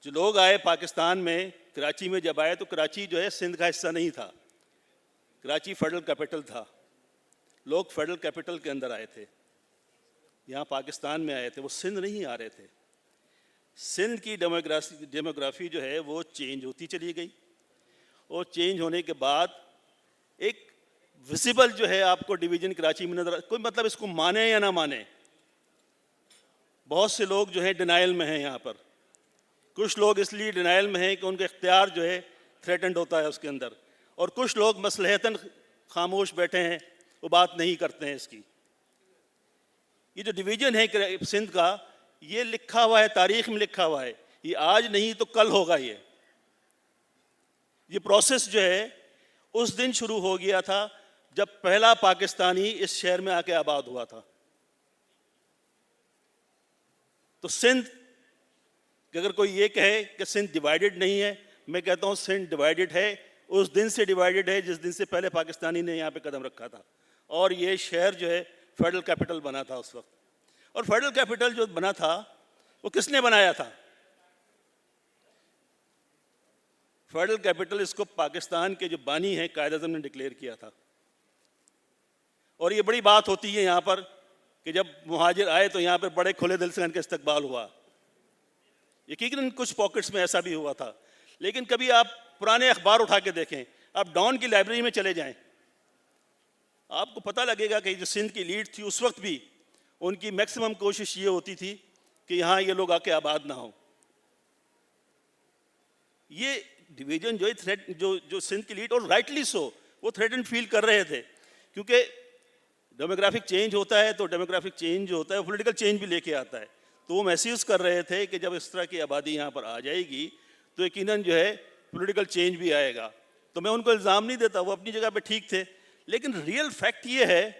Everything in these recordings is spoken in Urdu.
جو لوگ آئے پاکستان میں، کراچی میں جب آئے تو کراچی جو ہے سندھ کا حصہ نہیں تھا، کراچی فیڈرل کیپٹل تھا. لوگ فیڈرل کیپٹل کے اندر آئے تھے، یہاں پاکستان میں آئے تھے، وہ سندھ نہیں آ رہے تھے. سندھ کی ڈیموگرافی جو ہے وہ چینج ہوتی چلی گئی، اور چینج ہونے کے بعد ایک ویزیبل جو ہے آپ کو ڈویژن کراچی میں نظر، کوئی مطلب اس کو مانے یا نہ مانے، بہت سے لوگ جو ہیں ڈینائل میں ہیں یہاں پر. کچھ لوگ اس لیے ڈینائل میں ہیں کہ ان کا اختیار جو ہے تھریٹنڈ ہوتا ہے اس کے اندر، اور کچھ لوگ مصلحتاً خاموش بیٹھے ہیں، وہ بات نہیں کرتے ہیں اس کی. یہ جو ڈویژن ہے سندھ کا، یہ لکھا ہوا ہے، تاریخ میں لکھا ہوا ہے، یہ آج نہیں تو کل ہوگا. یہ پروسیس جو ہے اس دن شروع ہو گیا تھا جب پہلا پاکستانی اس شہر میں آ کے آباد ہوا تھا. تو سندھ کہ اگر کوئی یہ کہے کہ سندھ ڈیوائیڈڈ نہیں ہے، میں کہتا ہوں سندھ ڈیوائیڈڈ ہے، اس دن سے ڈیوائیڈڈ ہے جس دن سے پہلے پاکستانی نے یہاں پہ قدم رکھا تھا. اور یہ شہر جو ہے فیڈرل کیپٹل بنا تھا اس وقت. اور فیڈرل کیپٹل جو بنا تھا وہ کس نے بنایا تھا؟ فیڈرل کیپٹل اس کو پاکستان کے جو بانی ہیں قائد اعظم نے ڈکلیئر کیا تھا. اور یہ بڑی بات ہوتی ہے یہاں پر کہ جب مہاجر آئے تو یہاں پر بڑے کھلے دل سے ان کا استقبال ہوا. یقیناً کچھ پاکٹس میں ایسا بھی ہوا تھا، لیکن کبھی آپ پرانے اخبار اٹھا کے دیکھیں، آپ ڈان کی لائبریری میں چلے جائیں، آپ کو پتہ لگے گا کہ جو سندھ کی لیڈ تھی اس وقت بھی ان کی میکسیمم کوشش یہ ہوتی تھی کہ یہاں یہ لوگ آ کے آباد نہ ہوں. یہ ڈویژن جو ہے جو سندھ کی لیڈ، اور رائٹلی سو، وہ تھریٹنڈ فیل کر رہے تھے، کیونکہ ڈیموگرافک چینج ہوتا ہے تو ڈیموگرافک چینج جو ہوتا ہے وہ پولیٹیکل چینج بھی لے کے آتا ہے. تو وہ محسوس کر رہے تھے کہ جب اس طرح کی آبادی یہاں پر آ جائے گی تو یقیناً جو ہے پولیٹیکل چینج بھی آئے گا. تو میں ان کو الزام نہیں دیتا، وہ اپنی جگہ پہ ٹھیک تھے، لیکن ریئل فیکٹ یہ ہے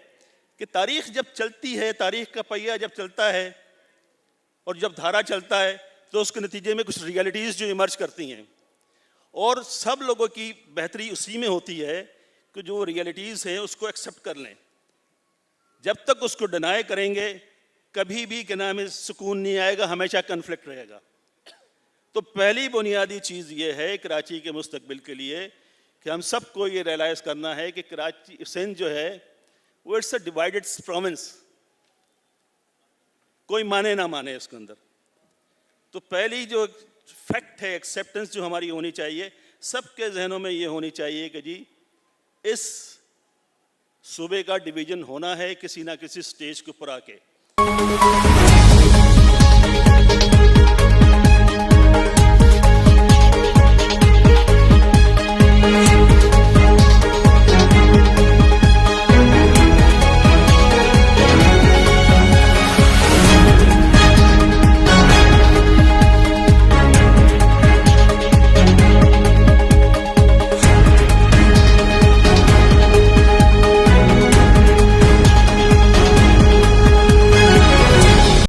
کہ تاریخ جب چلتی ہے، تاریخ کا پہیہ جب چلتا ہے اور جب دھارا چلتا ہے تو اس کے نتیجے میں کچھ ریئلٹیز جو ایمرج کرتی ہیں، اور سب لوگوں کی بہتری اسی میں ہوتی ہے کہ جو ریئلٹیز ہیں اس کو ایکسیپٹ کر لیں. جب تک اس کو ڈینائی کریں گے کبھی بھی کہ نام سکون نہیں آئے گا، ہمیشہ کنفلکٹ رہے گا. تو پہلی بنیادی چیز یہ ہے کراچی کے مستقبل کے لیے کہ ہم سب کو یہ ریئلائز کرنا ہے کہ کراچی سندھ جو ہے وہ اٹس اے ڈیوائیڈڈ پروونس، کوئی مانے نہ مانے اس کے اندر. تو پہلی جو فیکٹ ہے، ایکسیپٹنس جو ہماری ہونی چاہیے، سب کے ذہنوں میں یہ ہونی چاہیے کہ جی اس صوبے کا ڈویژن ہونا ہے کسی نہ کسی سٹیج کے اوپر آ کے.